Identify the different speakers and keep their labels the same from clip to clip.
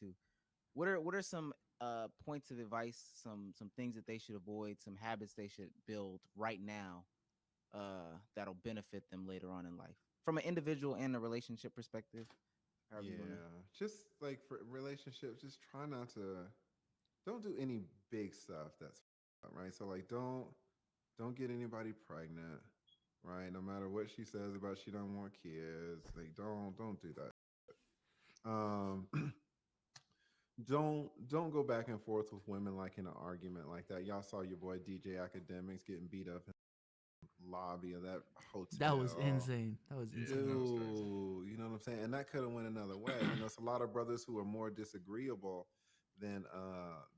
Speaker 1: to. What are some points of advice, some things that they should avoid, some habits they should build right now that'll benefit them later on in life from an individual and a relationship perspective, however you want to.
Speaker 2: Yeah, just like for relationships, just try not to don't do any big stuff that's right. So like don't get anybody pregnant, right? No matter what she says about she don't want kids, like don't do that. Um don't go back and forth with women like in an argument like that. Y'all saw your boy DJ Academics getting beat up in the lobby of that
Speaker 3: That was
Speaker 2: hotel.
Speaker 3: insane. That was
Speaker 4: Yeah,
Speaker 3: insane.
Speaker 4: that was crazy.
Speaker 2: Dude, you know what I'm saying? And that could have went another way. You know, it's a lot of brothers who are more disagreeable than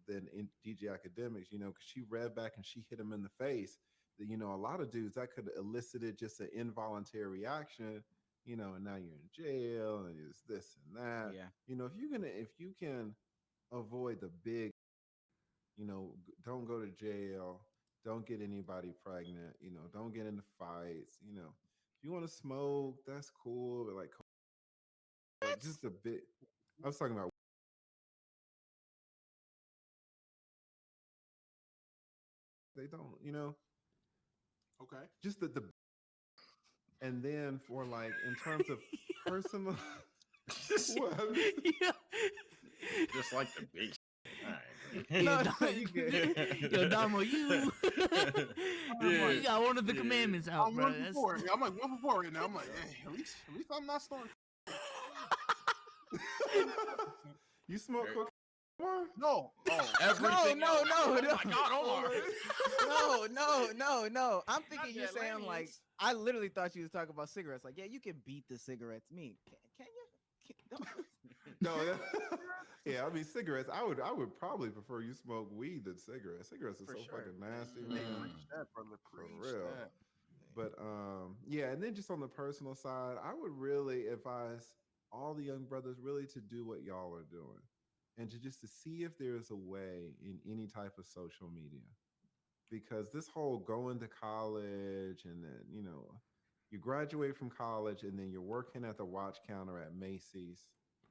Speaker 2: in DJ Academics, you know, because she read back and she hit him in the face. That, you know, a lot of dudes that could have elicited just an involuntary reaction, you know, and now you're in jail and it's this and that.
Speaker 1: Yeah.
Speaker 2: You know, if you can avoid the big, you know, don't go to jail, don't get anybody pregnant, you know, don't get into fights, you know. If you want to smoke, that's cool, but like
Speaker 1: What?
Speaker 2: just a bit. I was talking about they don't, you know,
Speaker 4: Okay.
Speaker 2: just the and then for like in terms of personal what
Speaker 3: Yeah.
Speaker 4: Just like the big. All
Speaker 3: Yo,
Speaker 1: No,
Speaker 4: right.
Speaker 1: no, you good.
Speaker 3: Yo, Damo, you
Speaker 4: Yeah.
Speaker 3: you got one of the
Speaker 4: Yeah.
Speaker 3: commandments out,
Speaker 5: I'm
Speaker 3: bro.
Speaker 5: one for four. I'm like one for four right now. I'm like, hey, at least I'm not snorting.
Speaker 2: you smoke cocaine? Omar?
Speaker 5: No. Oh,
Speaker 4: Everything
Speaker 1: No,
Speaker 4: else.
Speaker 1: no,
Speaker 4: Oh
Speaker 1: no.
Speaker 4: my God, Omar.
Speaker 1: No. I'm
Speaker 4: Not
Speaker 1: thinking you're
Speaker 4: that
Speaker 1: saying like
Speaker 4: lens.
Speaker 1: I literally thought you was talking about cigarettes. Like, yeah, you can beat the cigarettes. Me, can you? Don't.
Speaker 2: No, yeah, I mean cigarettes. I would probably prefer you smoke weed than cigarettes. Cigarettes are
Speaker 5: for
Speaker 2: so
Speaker 5: sure.
Speaker 2: fucking nasty,
Speaker 5: Hey,
Speaker 2: man.
Speaker 5: preach that, brother.
Speaker 2: For
Speaker 5: Preach
Speaker 2: real.
Speaker 5: that.
Speaker 2: But yeah, and then just on the personal side, I would really advise all the young brothers really to do what y'all are doing. And to just to see if there is a way in any type of social media. Because this whole going to college and then, you know, you graduate from college and then you're working at the watch counter at Macy's,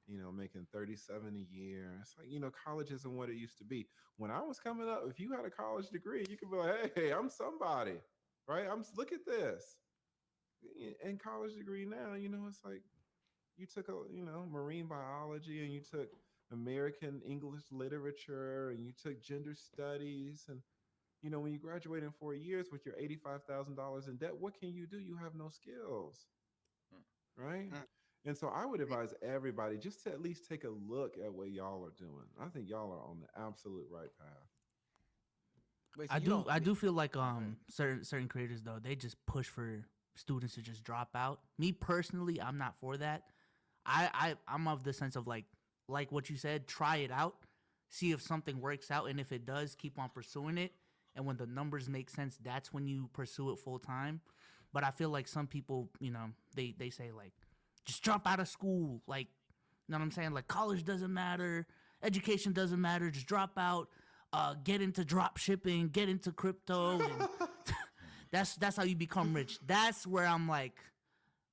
Speaker 2: you know, making 37 a year. It's like, you know, college isn't what it used to be. When I was coming up, if you had a college degree, you could be like, hey, I'm somebody, right? Look at this. And college degree now, you know, it's like you took a, you know, marine biology and you took American English literature and you took gender studies and you know, when you graduate in 4 years with your $85,000 in debt, what can you do? You have no skills, right?
Speaker 5: Mm.
Speaker 2: And so I would advise everybody just to at least take a look at what y'all are doing. I think y'all are on the absolute right path.
Speaker 1: Wait, so
Speaker 3: I
Speaker 1: you
Speaker 3: do
Speaker 1: don't?
Speaker 3: I do feel like
Speaker 1: Right.
Speaker 3: certain creators though, they just push for students to just drop out. Me personally, I'm not for that. I'm of the sense of like what you said, try it out, see if something works out, and if it does, keep on pursuing it. And when the numbers make sense, that's when you pursue it full time. But I feel like some people, you know, they say like just drop out of school, like you know what I'm saying? Like college doesn't matter, education doesn't matter, just drop out, get into drop shipping, get into crypto, and that's how you become rich. That's where I'm like,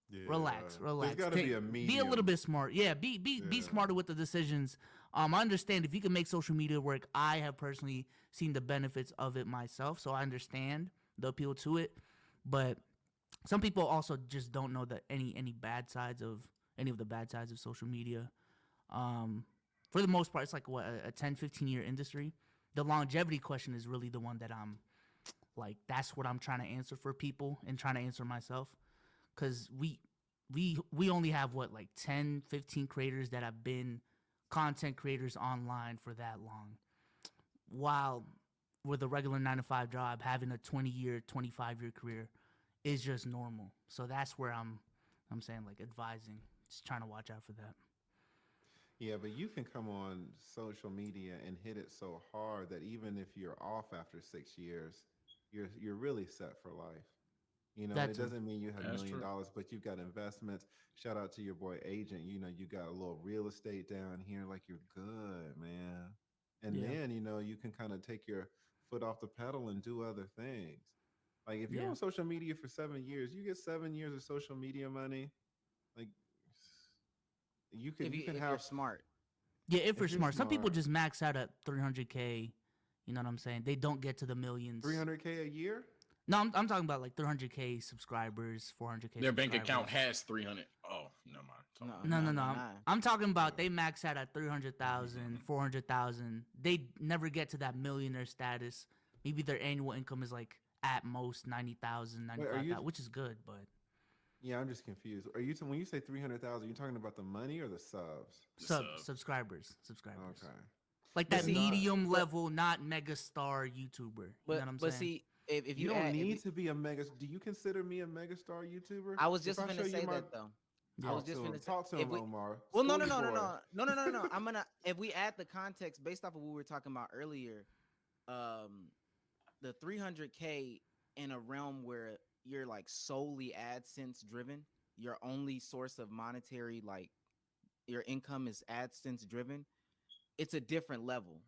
Speaker 2: Yeah.
Speaker 3: relax,
Speaker 2: There's
Speaker 3: relax.
Speaker 2: got to be a
Speaker 3: Be a little
Speaker 2: medium.
Speaker 3: bit smart. Yeah, be
Speaker 2: Yeah.
Speaker 3: smarter with the decisions. I understand if you can make social media work. I have personally seen the benefits of it myself, so I understand the appeal to it. But some people also just don't know that any bad sides of any of the bad sides of social media. Um, for the most part, it's like what a 10, 15 year industry. The longevity question is really the one that I'm like that's what I'm trying to answer for people and trying to answer myself because we only have what like 10 15 creators that have been content creators online for that long while with a regular 9 to 5 job having a 20-year 25-year career is just normal. So that's where I'm saying like advising, just trying to watch out for that.
Speaker 2: Yeah, but you can come on social media and hit it so hard that even if you're off after 6 years, you're really set for life. You know, and
Speaker 3: That
Speaker 2: it
Speaker 3: too.
Speaker 2: doesn't mean you have
Speaker 4: That's
Speaker 2: million
Speaker 4: true.
Speaker 2: dollars, but you've got investments. Shout out to your boy agent. You know, you got a little real estate down here, like you're good, man. And
Speaker 3: Yeah,
Speaker 2: then, you know, you can kind of take your foot off the pedal and do other things. Like if you're
Speaker 3: yeah.
Speaker 2: on social media for 7 years, you get 7 years of social media money. Like you can
Speaker 1: If
Speaker 2: you
Speaker 1: you
Speaker 2: can
Speaker 1: if you're
Speaker 2: have
Speaker 1: smart.
Speaker 3: Yeah, if
Speaker 2: If
Speaker 3: you're
Speaker 2: you're
Speaker 3: smart. Some people
Speaker 2: smart,
Speaker 3: just max out at 300K. You know what I'm saying? They don't get to the millions.
Speaker 2: 300K a year.
Speaker 3: No, I'm talking about like 300K subscribers, 400K
Speaker 4: Their bank account
Speaker 3: subscribers.
Speaker 4: has 300. Oh, never mind.
Speaker 1: No,
Speaker 4: Sorry.
Speaker 3: No,
Speaker 1: no,
Speaker 3: no, no.
Speaker 1: no,
Speaker 3: I'm,
Speaker 1: nah.
Speaker 3: I'm talking about
Speaker 2: Yeah.
Speaker 3: they max out at 300,000, 400,000. They never get to that millionaire status. Maybe their annual income is like at most 90,000,
Speaker 2: Wait, are you?
Speaker 3: 95,000, which is good, but
Speaker 2: Yeah, I'm just confused. Are you when you say 300,000? You talking about the money or the subs?
Speaker 4: The sub.
Speaker 3: subscribers.
Speaker 2: Okay.
Speaker 3: Like
Speaker 1: But
Speaker 3: that
Speaker 1: see,
Speaker 3: medium
Speaker 1: but
Speaker 3: level, not mega star YouTuber. You know what I'm
Speaker 1: but
Speaker 3: saying?
Speaker 1: see, if
Speaker 2: You
Speaker 1: you
Speaker 2: don't
Speaker 1: add, if
Speaker 2: need to be a mega. Do you consider me a megastar YouTuber?
Speaker 1: I was
Speaker 2: If
Speaker 1: just
Speaker 2: I show
Speaker 1: finna
Speaker 2: you
Speaker 1: say
Speaker 2: my
Speaker 1: that though. I
Speaker 3: Yeah.
Speaker 1: was just finna say
Speaker 2: talk to
Speaker 1: if
Speaker 2: him,
Speaker 1: we
Speaker 2: Omar.
Speaker 1: well no
Speaker 2: School
Speaker 1: no
Speaker 2: your
Speaker 1: no no
Speaker 2: boy.
Speaker 1: no. I'm gonna if we add the context based off of what we were talking about earlier, the 300K in a realm where you're like solely AdSense driven, your only source of monetary like your income is AdSense driven, it's a different level.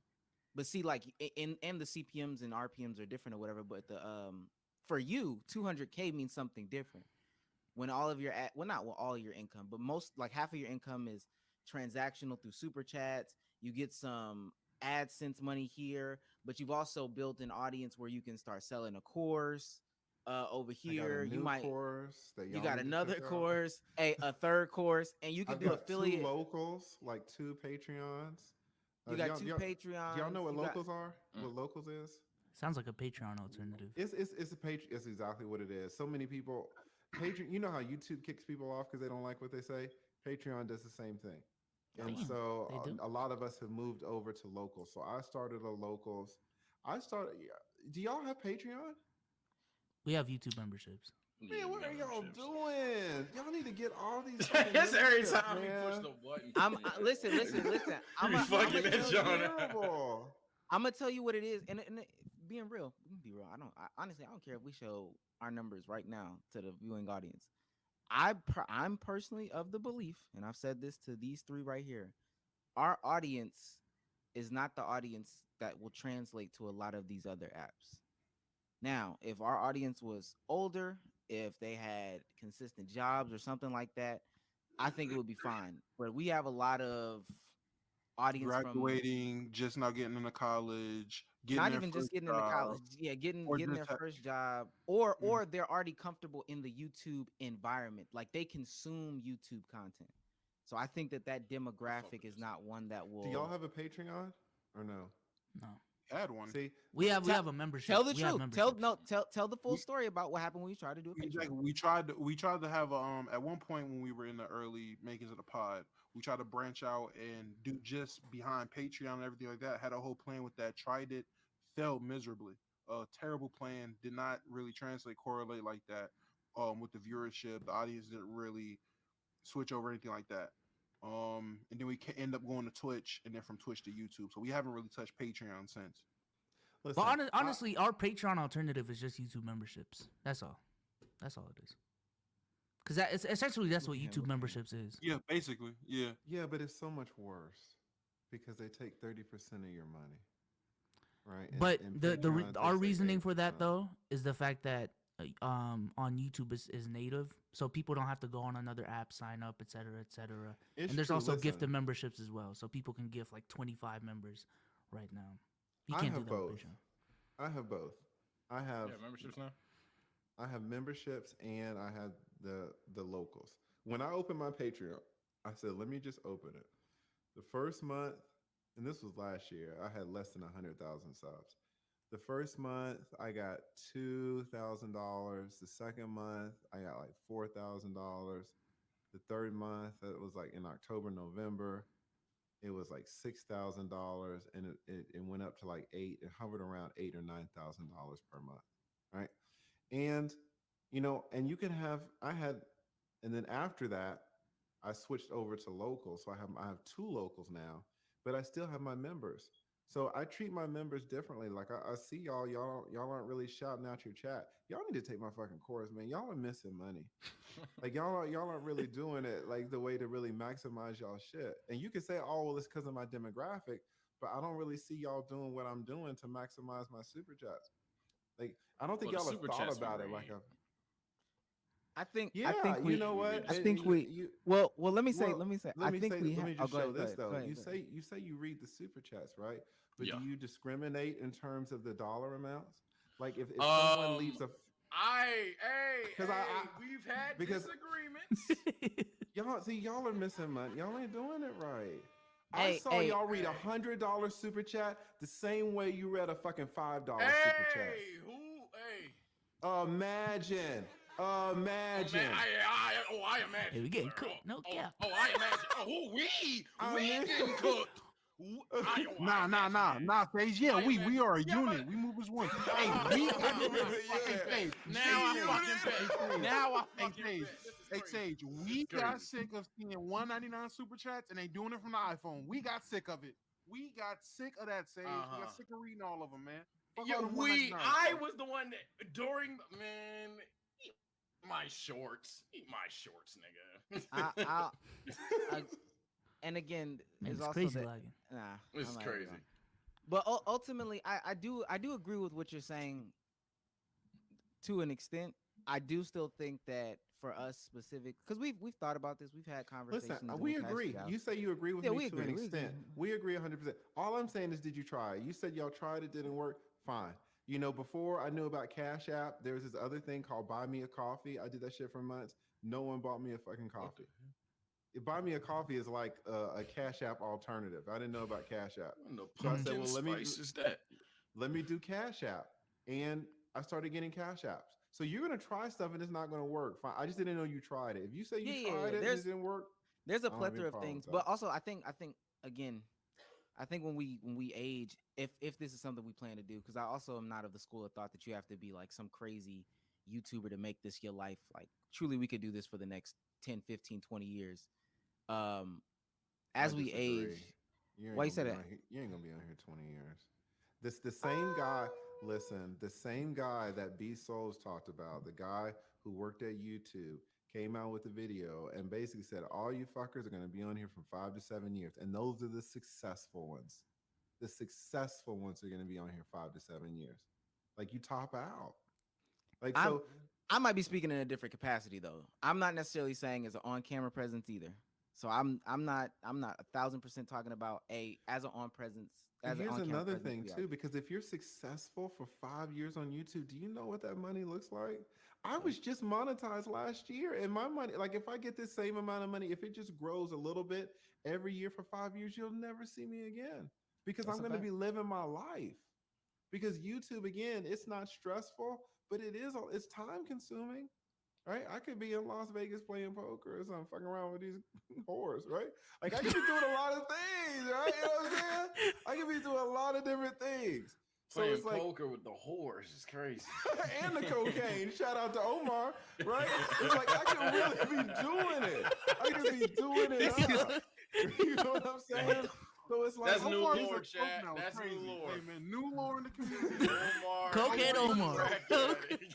Speaker 1: But see, like in the CPMs and RPMs are different or whatever. But the for you, 200K means something different. When all of your well, not all your income, but most like half of your income is transactional through super chats. You get some AdSense money here, but you've also built an audience where you can start selling a course. Over
Speaker 2: I got a
Speaker 1: here,
Speaker 2: new course that
Speaker 1: you
Speaker 2: y'all
Speaker 1: got
Speaker 2: need to
Speaker 1: another
Speaker 2: check out.
Speaker 1: course, a third course, and you can
Speaker 2: I've
Speaker 1: do
Speaker 2: got two
Speaker 1: affiliate.
Speaker 2: locals, like two Patreons.
Speaker 1: You
Speaker 2: Do
Speaker 1: got two
Speaker 2: y'all know
Speaker 1: Patreons.
Speaker 2: what
Speaker 1: You got
Speaker 2: locals are? What locals is?
Speaker 3: Sounds like a Patreon alternative.
Speaker 2: It's a Patreon. It's exactly what it is. So many people, Patreon. You know how YouTube kicks people off because they don't like what they say. Patreon does the same thing, and
Speaker 3: Damn,
Speaker 2: so
Speaker 3: they do.
Speaker 2: a lot of us have moved over to locals. So I started a locals. I started. Do y'all have Patreon?
Speaker 3: We have YouTube memberships.
Speaker 2: Man, what are y'all
Speaker 4: memberships.
Speaker 2: doing? Y'all need to get all these fucking
Speaker 4: That's every
Speaker 2: memberships,
Speaker 4: time we push
Speaker 2: man.
Speaker 4: the button.
Speaker 1: listen.
Speaker 4: We
Speaker 1: I'm
Speaker 4: fucking
Speaker 1: gonna
Speaker 4: that
Speaker 1: tell
Speaker 4: John.
Speaker 1: you.
Speaker 2: Terrible.
Speaker 1: I'm gonna tell you what it is, and being real, we can be real. Honestly, I don't care if we show our numbers right now to the viewing audience. I'm personally of the belief, and I've said this to these three right here. Our audience is not the audience that will translate to a lot of these other apps. Now, if our audience was older, if they had consistent jobs or something like that, I think it would be fine. But we have a lot of audience from
Speaker 5: Graduating, just now getting into college, getting
Speaker 1: not
Speaker 5: their
Speaker 1: even just
Speaker 5: first
Speaker 1: getting into
Speaker 5: job,
Speaker 1: college, yeah,
Speaker 5: or
Speaker 1: getting
Speaker 5: just
Speaker 1: their first job, or
Speaker 5: mm.
Speaker 1: they're already comfortable in the YouTube environment, like they consume YouTube content. So I think that demographic is not one that
Speaker 2: Do y'all
Speaker 1: will
Speaker 2: have a Patreon or no?
Speaker 3: No,
Speaker 5: had one.
Speaker 2: See,
Speaker 3: we have
Speaker 1: Tell-
Speaker 3: a membership.
Speaker 1: tell the
Speaker 3: We have
Speaker 1: truth. Tell
Speaker 3: memberships.
Speaker 1: no tell the full
Speaker 5: We,
Speaker 1: story about what happened when you tried to do a Patreon.
Speaker 5: exactly. We tried to have at one point when we were in the early makings of the pod, we tried to branch out and do just behind Patreon and everything like that. Had a whole plan with that. Tried it, failed miserably. Terrible plan. Did not really correlate like that. With the viewership, the audience didn't really switch over anything like that. And then we end up going to Twitch, and then from Twitch to YouTube. So we haven't really touched Patreon since.
Speaker 2: listen.
Speaker 3: But honestly, our Patreon alternative is just YouTube memberships. That's all. That's all it is. Because it's essentially that's what
Speaker 2: Look at him,
Speaker 3: YouTube
Speaker 2: look at him.
Speaker 3: memberships is.
Speaker 5: Yeah, basically. Yeah.
Speaker 2: Yeah, but it's so much worse because they take 30% of your money, right?
Speaker 3: But
Speaker 2: Patreon
Speaker 3: our
Speaker 2: takes, like,
Speaker 3: reasoning for that
Speaker 2: 8%.
Speaker 3: though is the fact that on YouTube is native, so people don't have to go on another app, sign up, etc., etc.
Speaker 2: It's
Speaker 3: And there's
Speaker 2: true,
Speaker 3: also
Speaker 2: listen.
Speaker 3: gifted memberships as well, so people can gift like 25 members right now. You
Speaker 2: I
Speaker 3: can't do
Speaker 2: have
Speaker 3: that on
Speaker 2: both.
Speaker 3: Patreon.
Speaker 2: I have both. I have
Speaker 4: Yeah, memberships now.
Speaker 2: I have memberships and I have the locals. When I opened my Patreon, I said, let me just open it. The first month, and this was last year, I had less than 100,000 subs. The first month, I got $2,000. The second month, I got like $4,000. The third month, it was like in October, November, it was like $6,000, and it went up to like eight. It hovered around $8,000 or $9,000 per month, right? And and you can have. I had, and then after that, I switched over to local. So I have two locals now, but I still have my members. So I treat my members differently. Like I see y'all aren't really shouting out your chat. Y'all need to take my fucking course, man. Y'all are missing money. Like y'all aren't really doing it like the way to really maximize y'all shit. And you can say, oh well, it's because of my demographic, but I don't really see y'all doing what I'm doing to maximize my super chats. Like I don't think
Speaker 4: Well, the
Speaker 2: y'all have
Speaker 4: super
Speaker 2: thought
Speaker 4: chats be
Speaker 2: about it
Speaker 4: ran.
Speaker 2: like a.
Speaker 1: I
Speaker 2: Yeah,
Speaker 1: think
Speaker 2: you
Speaker 1: we
Speaker 2: know what?
Speaker 1: I
Speaker 2: And
Speaker 1: think we
Speaker 2: you
Speaker 1: well let me say
Speaker 2: well,
Speaker 1: I think we
Speaker 2: let me
Speaker 1: oh
Speaker 2: just
Speaker 1: go
Speaker 2: show
Speaker 1: ahead
Speaker 2: this though.
Speaker 1: go ahead
Speaker 2: You
Speaker 1: go ahead.
Speaker 2: say you read the super chats, right? But do
Speaker 4: Yeah.
Speaker 2: you discriminate in terms of the dollar amounts? Like if someone
Speaker 4: Um,
Speaker 2: leaves a because I
Speaker 4: we've had
Speaker 2: because
Speaker 4: disagreements.
Speaker 2: y'all see y'all are missing money. Y'all ain't doing it right. I
Speaker 1: Hey,
Speaker 2: saw
Speaker 1: hey,
Speaker 2: y'all read
Speaker 4: Hey,
Speaker 2: $100 super chat the same way you read a fucking $5 super chat.
Speaker 4: hey, who? Hey,
Speaker 2: Imagine,
Speaker 4: oh man,
Speaker 2: imagine.
Speaker 4: I
Speaker 3: Hey,
Speaker 4: imagine.
Speaker 3: we getting cooked. No cap.
Speaker 4: I imagine. Oh, who
Speaker 2: I
Speaker 4: we
Speaker 2: mean,
Speaker 4: getting cooked. I imagine that.
Speaker 5: Nah, Sage. Yeah,
Speaker 4: I
Speaker 5: we
Speaker 4: imagine.
Speaker 5: are a
Speaker 4: Yeah, but
Speaker 5: unit. We move as one. Hey, we got
Speaker 2: we
Speaker 5: Sage.
Speaker 2: really
Speaker 5: Hey,
Speaker 2: unit.
Speaker 5: Sage.
Speaker 4: now I
Speaker 5: Hey,
Speaker 4: fucking
Speaker 5: Hey,
Speaker 4: bet.
Speaker 5: Sage.
Speaker 4: Now I
Speaker 5: Hey,
Speaker 4: fucking
Speaker 5: Sage.
Speaker 4: bet. This is
Speaker 5: Hey,
Speaker 4: crazy.
Speaker 5: Sage.
Speaker 4: This is
Speaker 5: We got
Speaker 4: crazy.
Speaker 5: sick of seeing 199 super chats and they doing it from the iPhone. We got sick of it. We got sick of that, Sage. We got sick of reading all of them, man. Fuck
Speaker 4: Yeah,
Speaker 5: all them 199.
Speaker 4: I was the one that during man. Eat my shorts. Eat my shorts, nigga.
Speaker 1: I I and again
Speaker 3: Man,
Speaker 1: is
Speaker 3: it's
Speaker 1: also
Speaker 3: crazy
Speaker 1: that
Speaker 3: lagging.
Speaker 1: nah,
Speaker 4: This
Speaker 1: I'm
Speaker 4: is
Speaker 1: not even
Speaker 4: crazy.
Speaker 1: gonna. But ultimately, I do agree with what you're saying to an extent. I do still think that for us specific, because we've thought about this, we've had
Speaker 2: Listen,
Speaker 1: conversations, and
Speaker 2: we
Speaker 1: we've hashed
Speaker 2: agree.
Speaker 1: it out.
Speaker 2: You say you agree with
Speaker 1: Yeah,
Speaker 2: me
Speaker 1: we
Speaker 2: to an
Speaker 1: agree. We agree.
Speaker 2: extent. We agree 100%. All I'm saying is, did you try it? You said y'all tried it, didn't work. Fine. You know, before I knew about Cash App, there was this other thing called Buy Me a Coffee. I did that shit for months. No one bought me a fucking
Speaker 4: What the
Speaker 2: coffee. Buy Me a Coffee is like a Cash App alternative. I didn't know about Cash App.
Speaker 4: what in the
Speaker 2: So I said,
Speaker 4: pumpkin
Speaker 2: well,
Speaker 4: spice is that?
Speaker 2: let me do Cash App. And I started getting Cash Apps. So you're gonna try stuff and it's not gonna work. Fine. I just didn't know you tried it. If you say you tried
Speaker 1: Yeah.
Speaker 2: it and it didn't work,
Speaker 1: There's a
Speaker 2: I don't have any
Speaker 1: plethora of
Speaker 2: problem
Speaker 1: things,
Speaker 2: with that.
Speaker 1: but also I think again, I think when we age, if this is something we plan to do, because I also am not of the school of thought that you have to be like some crazy YouTuber to make this your life. Like truly, we could do this for the next 10, 15, 20 years. Um,
Speaker 2: I
Speaker 1: as we
Speaker 2: disagree.
Speaker 1: age,
Speaker 2: You ain't
Speaker 1: why you
Speaker 2: gonna
Speaker 1: say
Speaker 2: be
Speaker 1: that?
Speaker 2: on here. You ain't gonna be on here 20 years. This the same guy. Listen, the same guy that B Souls talked about, the guy who worked at YouTube, came out with a video and basically said, all you fuckers are gonna be on here from 5 to 7 years, and those are the successful ones. The successful ones are gonna be on here 5 to 7 years. Like you top out. Like
Speaker 1: I'm
Speaker 2: so.
Speaker 1: I might be speaking in a different capacity though. I'm not necessarily saying as an on camera presence either. So I'm not 1,000% talking about a as an on presence
Speaker 2: And
Speaker 1: as an
Speaker 2: here's
Speaker 1: on camera
Speaker 2: another
Speaker 1: presence
Speaker 2: thing
Speaker 1: to be out
Speaker 2: too, because if you're successful for 5 years on YouTube, do you know what that money looks like? I
Speaker 1: there.
Speaker 2: was just monetized last year, and my money, like if I get this same amount of money, if it just grows a little bit every year for 5 years, you'll never see me again because
Speaker 1: That's
Speaker 2: I'm
Speaker 1: a
Speaker 2: going to
Speaker 1: fact.
Speaker 2: be living my life. Because YouTube, again, it's not stressful, but it's time consuming. Right, I could be in Las Vegas playing poker or something, fucking around with these whores, right? Like I could be doing a lot of things, right? You know what I'm saying? I could be doing a lot of different things. So
Speaker 4: Playing
Speaker 2: it's like,
Speaker 4: poker with the horse is crazy.
Speaker 2: and the cocaine. Shout out to Omar, right? It's like I could really be doing it. I could be doing it up. You know what I'm saying? So it's like
Speaker 4: That's new
Speaker 5: Omar
Speaker 2: it's
Speaker 4: lore,
Speaker 5: doing coke
Speaker 4: chat.
Speaker 5: now. It's
Speaker 4: That's
Speaker 5: crazy.
Speaker 4: new lore.
Speaker 5: Hey man, new lore in the community.
Speaker 4: Omar,
Speaker 3: Cokehead Omar.
Speaker 4: crack addict.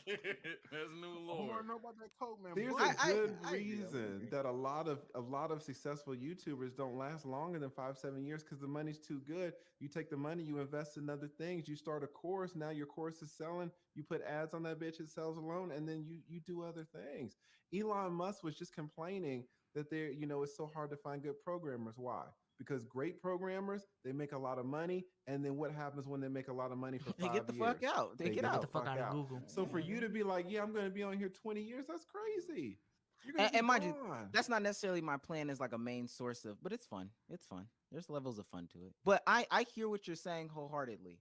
Speaker 4: That's new
Speaker 5: Omar
Speaker 4: lore.
Speaker 5: know about that coke, man.
Speaker 2: there's
Speaker 5: Boy,
Speaker 2: a good
Speaker 1: I agree, I
Speaker 2: reason
Speaker 1: agree.
Speaker 2: that a lot of successful YouTubers don't last longer than 5 7 years because the money's too good. You take the money, you invest in other things. You start a course. Now your course is selling. You put ads on that bitch, it sells alone, and then you do other things. Elon Musk was just complaining that it's so hard to find good programmers. Why? Because great programmers, they make a lot of money, and then what happens when they make a lot of money for
Speaker 1: They get
Speaker 2: five
Speaker 1: the fuck
Speaker 2: years?
Speaker 1: out. They
Speaker 2: They
Speaker 1: get
Speaker 2: get
Speaker 3: Get
Speaker 2: the
Speaker 3: the
Speaker 1: out.
Speaker 3: fuck
Speaker 2: fuck
Speaker 3: out of
Speaker 2: out.
Speaker 3: Google.
Speaker 2: So for you to be like, yeah, I'm going to be on here 20 years, that's crazy. You're going to be
Speaker 1: And mind you,
Speaker 2: gone.
Speaker 1: that's not necessarily my plan as like a main source of, but it's fun. It's fun. There's levels of fun to it. But I hear what you're saying wholeheartedly.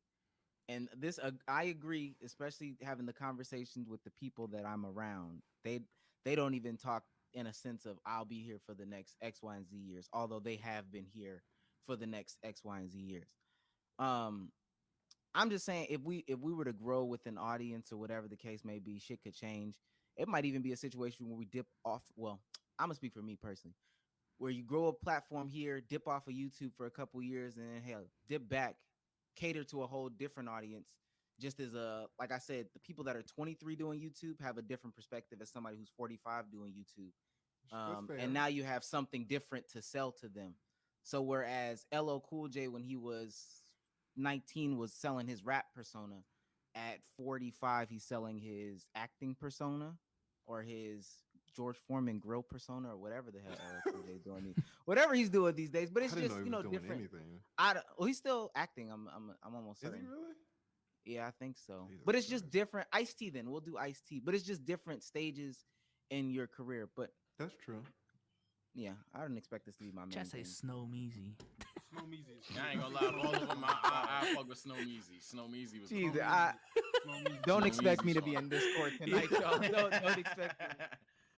Speaker 1: And this I agree, especially having the conversations with the people that I'm around. They don't even talk in a sense of I'll be here for the next X, Y, and Z years, although they have been here for the next X, Y, and Z years. Um, I'm just saying if we were to grow with an audience or whatever the case may be, shit could change. It might even be a situation where we dip off. Well, I'm gonna speak for me personally, where you grow a platform here, dip off of YouTube for a couple years, and then hell, dip back, cater to a whole different audience. Just as like I said, the people that are 23 doing YouTube have a different perspective as somebody who's 45 doing YouTube.
Speaker 2: That's
Speaker 1: And
Speaker 2: fair.
Speaker 1: now you have something different to sell to them. So whereas LL Cool J when he was 19 was selling his rap persona, at 45 he's selling his acting persona or his George Foreman grill persona or whatever the hell LL Cool J doing. Whatever he's doing these days, but it's
Speaker 2: I didn't
Speaker 1: just
Speaker 2: know he
Speaker 1: you
Speaker 2: was
Speaker 1: know
Speaker 2: doing
Speaker 1: different.
Speaker 2: anything.
Speaker 1: Well, he's still acting. I'm almost
Speaker 2: Is he
Speaker 1: certain.
Speaker 2: really?
Speaker 1: Yeah, I think so.
Speaker 2: Jesus
Speaker 1: But it's just
Speaker 2: Christ.
Speaker 1: different. Ice T, then we'll do Ice T. But it's just different stages in your career. But
Speaker 2: That's true.
Speaker 1: yeah, I didn't expect this to be my main
Speaker 3: Just say
Speaker 1: thing.
Speaker 3: Snow Meezy.
Speaker 5: Snow Meezy is
Speaker 4: I ain't gonna lie, of all of them, I fuck with Snow Meezy. Snow Meezy was.
Speaker 1: Jeez,
Speaker 4: Snow
Speaker 1: I
Speaker 5: Snow Meezy.
Speaker 1: don't
Speaker 4: Snow
Speaker 1: expect me
Speaker 4: Meezy's
Speaker 1: to be
Speaker 4: fun.
Speaker 1: in Discord tonight, y'all. Don't expect me.